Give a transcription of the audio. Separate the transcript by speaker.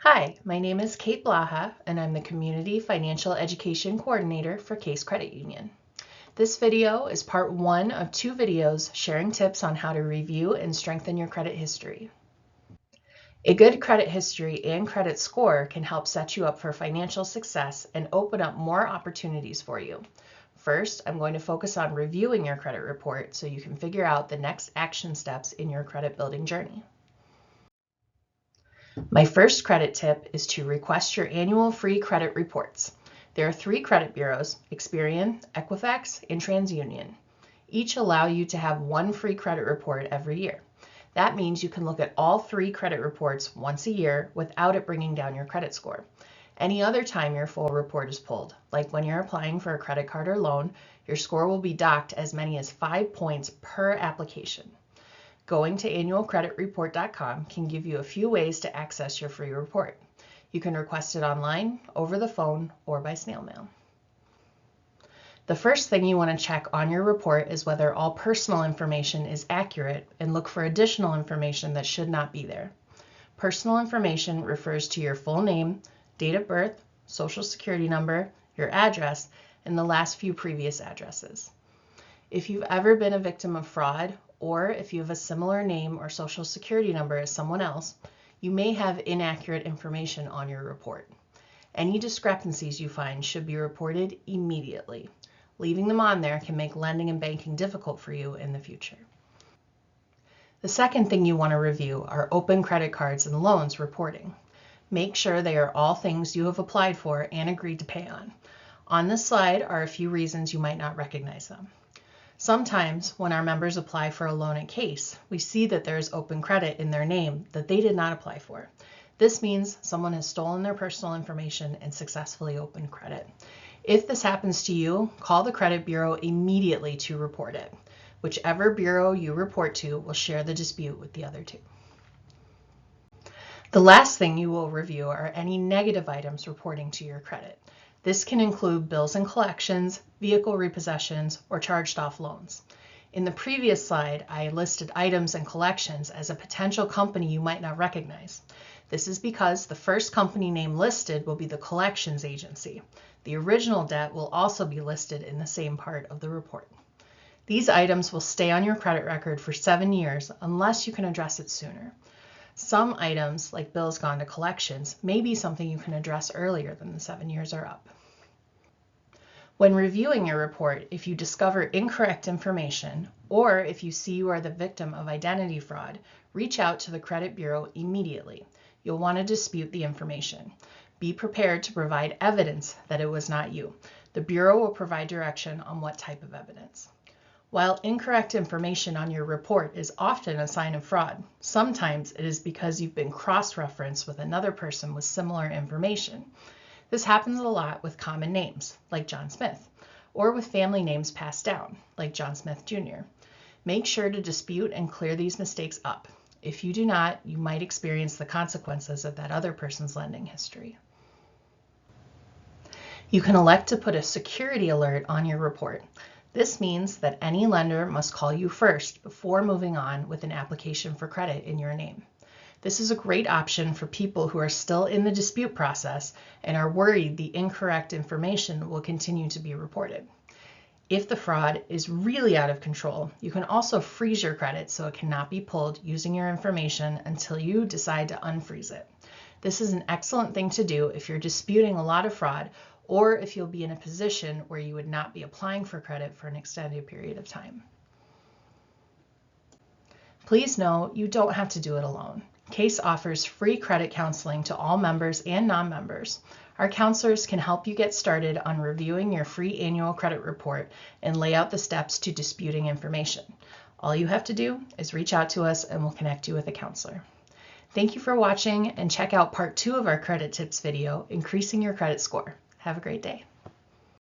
Speaker 1: Hi, my name is Kate Blaha, and I'm the Community Financial Education Coordinator for Case Credit Union. This video is part one of two videos sharing tips on how to review and strengthen your credit history. A good credit history and credit score can help set you up for financial success and open up more opportunities for you. First, I'm going to focus on reviewing your credit report so you can figure out the next action steps in your credit building journey. My first credit tip is to request your annual free credit reports. There are 3 credit bureaus, Experian, Equifax, and TransUnion. Each allow you to have one free credit report every year. That means you can look at all 3 credit reports once a year without it bringing down your credit score. Any other time your full report is pulled, like when you're applying for a credit card or loan, your score will be docked as many as 5 points per application. Going to annualcreditreport.com can give you a few ways to access your free report. You can request it online, over the phone, or by snail mail. The first thing you want to check on your report is whether all personal information is accurate and look for additional information that should not be there. Personal information refers to your full name, date of birth, social security number, your address, and the last few previous addresses. If you've ever been a victim of fraud, or if you have a similar name or social security number as someone else, you may have inaccurate information on your report. Any discrepancies you find should be reported immediately. Leaving them on there can make lending and banking difficult for you in the future. The second thing you want to review are open credit cards and loans reporting. Make sure they are all things you have applied for and agreed to pay on. On this slide are a few reasons you might not recognize them. Sometimes when our members apply for a loan at Case, we see that there is open credit in their name that they did not apply for. This means someone has stolen their personal information and successfully opened credit. If this happens to you, call the credit bureau immediately to report it. Whichever bureau you report to will share the dispute with the other 2. The last thing you will review are any negative items reporting to your credit. This can include bills and collections, vehicle repossessions, or charged-off loans. In the previous slide, I listed items and collections as a potential company you might not recognize. This is because the first company name listed will be the collections agency. The original debt will also be listed in the same part of the report. These items will stay on your credit record for 7 years unless you can address it sooner. Some items, like bills gone to collections, may be something you can address earlier than the 7 years are up. When reviewing your report, if you discover incorrect information, or if you see you are the victim of identity fraud, reach out to the credit bureau immediately. You'll want to dispute the information. Be prepared to provide evidence that it was not you. The bureau will provide direction on what type of evidence. While incorrect information on your report is often a sign of fraud, sometimes it is because you've been cross-referenced with another person with similar information. This happens a lot with common names, like John Smith, or with family names passed down, like John Smith Jr. Make sure to dispute and clear these mistakes up. If you do not, you might experience the consequences of that other person's lending history. You can elect to put a security alert on your report. This means that any lender must call you first before moving on with an application for credit in your name. This is a great option for people who are still in the dispute process and are worried the incorrect information will continue to be reported. If the fraud is really out of control, you can also freeze your credit so it cannot be pulled using your information until you decide to unfreeze it. This is an excellent thing to do if you're disputing a lot of fraud or if you'll be in a position where you would not be applying for credit for an extended period of time. Please know you don't have to do it alone. Case offers free credit counseling to all members and non-members. Our counselors can help you get started on reviewing your free annual credit report and lay out the steps to disputing information. All you have to do is reach out to us and we'll connect you with a counselor. Thank you for watching, and check out part 2 of our credit tips video, Increasing Your Credit Score. Have a great day.